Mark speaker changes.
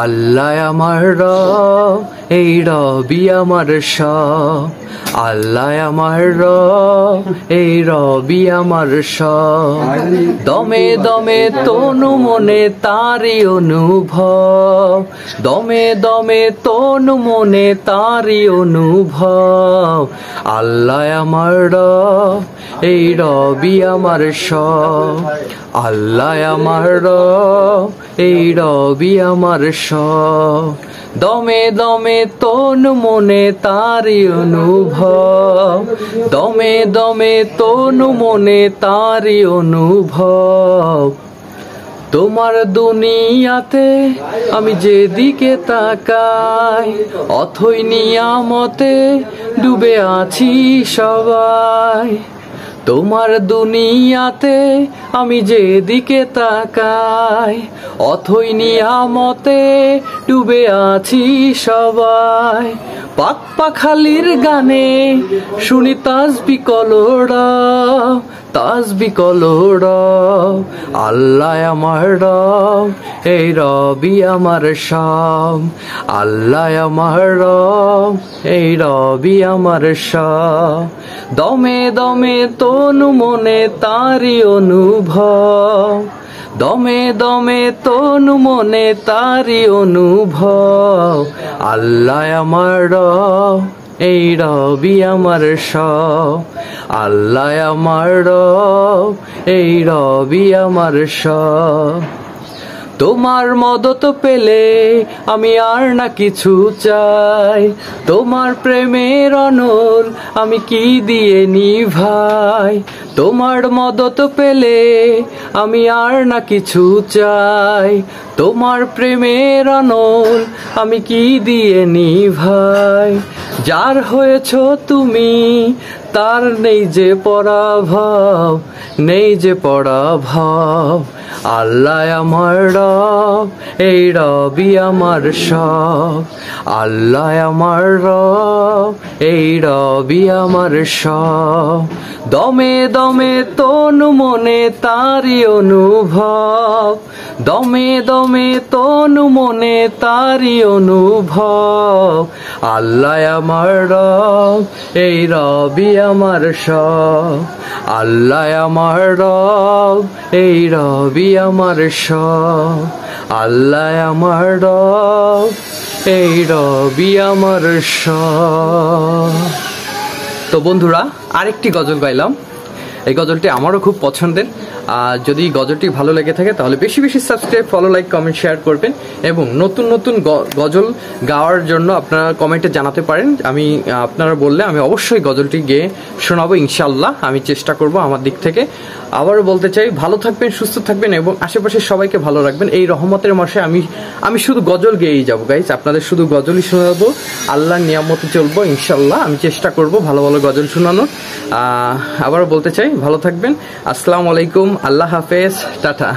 Speaker 1: আল্লাহ আমার রব, এই রবি আমার সব। আল্লাহ আমার রব, এই রবি আমার সব। দমে দমে তনু মনে তারি অনুভব, দমে দমে তনু মনে তারি অনুভব। আল্লাহ আমার রব, এই রবি আমার সব। আল্লাহ আমার রব, এই রবি আমার সব। দমে দমে তনু মনে তারি অনুভব, দমে দমে তনু মনে তারি অনুভব। তোমার দুনিয়াতে আমি যেদিকে তাকাই, অথই নিয়ামতে ডুবে আছি সবাই। তোমার দুনিয়াতে আমি যেদিকে তাকাই, অথই নিয়ামতে ডুবে আছি সবাই। পাক পাখালির গানে শুনি তাসবিহ কলরব, তাসবিহ কলরব। আল্লাহ আমার রব, এই রবি আমার সব। আল্লাহ আমার রব, এই রবি আমার সব। দমে দমে তনু মনে তারি অনুভব, দমে দমে তনু মনে তারি অনুভব। আল্লাহ আমার রব, এই রবি আমার সব। আল্লাহ আমার রব, এই রবি আমার সব। তোমার মদত পেলে আমি আর না কিছু চাই, তোমার প্রেমের অনল আমি কি দিয়ে নিভাই। তোমার মদত পেলে আমি আর না কিছু চাই, তোমার প্রেমের অনল আমি কি দিয়ে নিভাই। যার হয়েছ তুমি তার নেই যে পরাভব, নেই যে পরাভব। আল্লাহ আমার রব, এই রবি আমার সব। আল্লাহ আমার রব, এই রবি আমার সব। দমে দমে তনু মনে তারি অনুভব, দমে দমে তনু মনে তারি অনুভব। আল্লাহ আমার রব, এই রবি আমার সব। আল্লাহ আমার রব, এই রবি আমার সব। আল্লাহ আমার রব, এই রবি আমার সব। তো বন্ধুরা, আরেকটি গজল গাইলাম। এই গজলটি আমারও খুব পছন্দের। যদি গজলটি ভালো লেগে থাকে তাহলে বেশি বেশি subscribe, follow, like, comment, share করবেন এবং নতুন নতুন গজল গাওয়ার জন্য আপনারা কমেন্টে জানাতে পারেন। আপনারা বললে আমি অবশ্যই গজলটি গেয়ে শোনাবো ইনশাল্লাহ। আমি চেষ্টা করব আমার দিক থেকে। আবারও বলতে চাই, ভালো থাকবেন, সুস্থ থাকবেন এবং আশেপাশের সবাইকে ভালো রাখবেন। এই রহমতের মাসে আমি শুধু গজল গেয়েই যাবো গাইজ, আপনাদের শুধু গজলই শোনাবো। আল্লাহর নিয়ামতে চলবো ইনশাল্লাহ। আমি চেষ্টা করব ভালো ভালো গজল শোনানোর। আবারও বলতে চাই, ভালো থাকবেন। আসসালামু আলাইকুম, আল্লাহ হাফেজ, টাটা।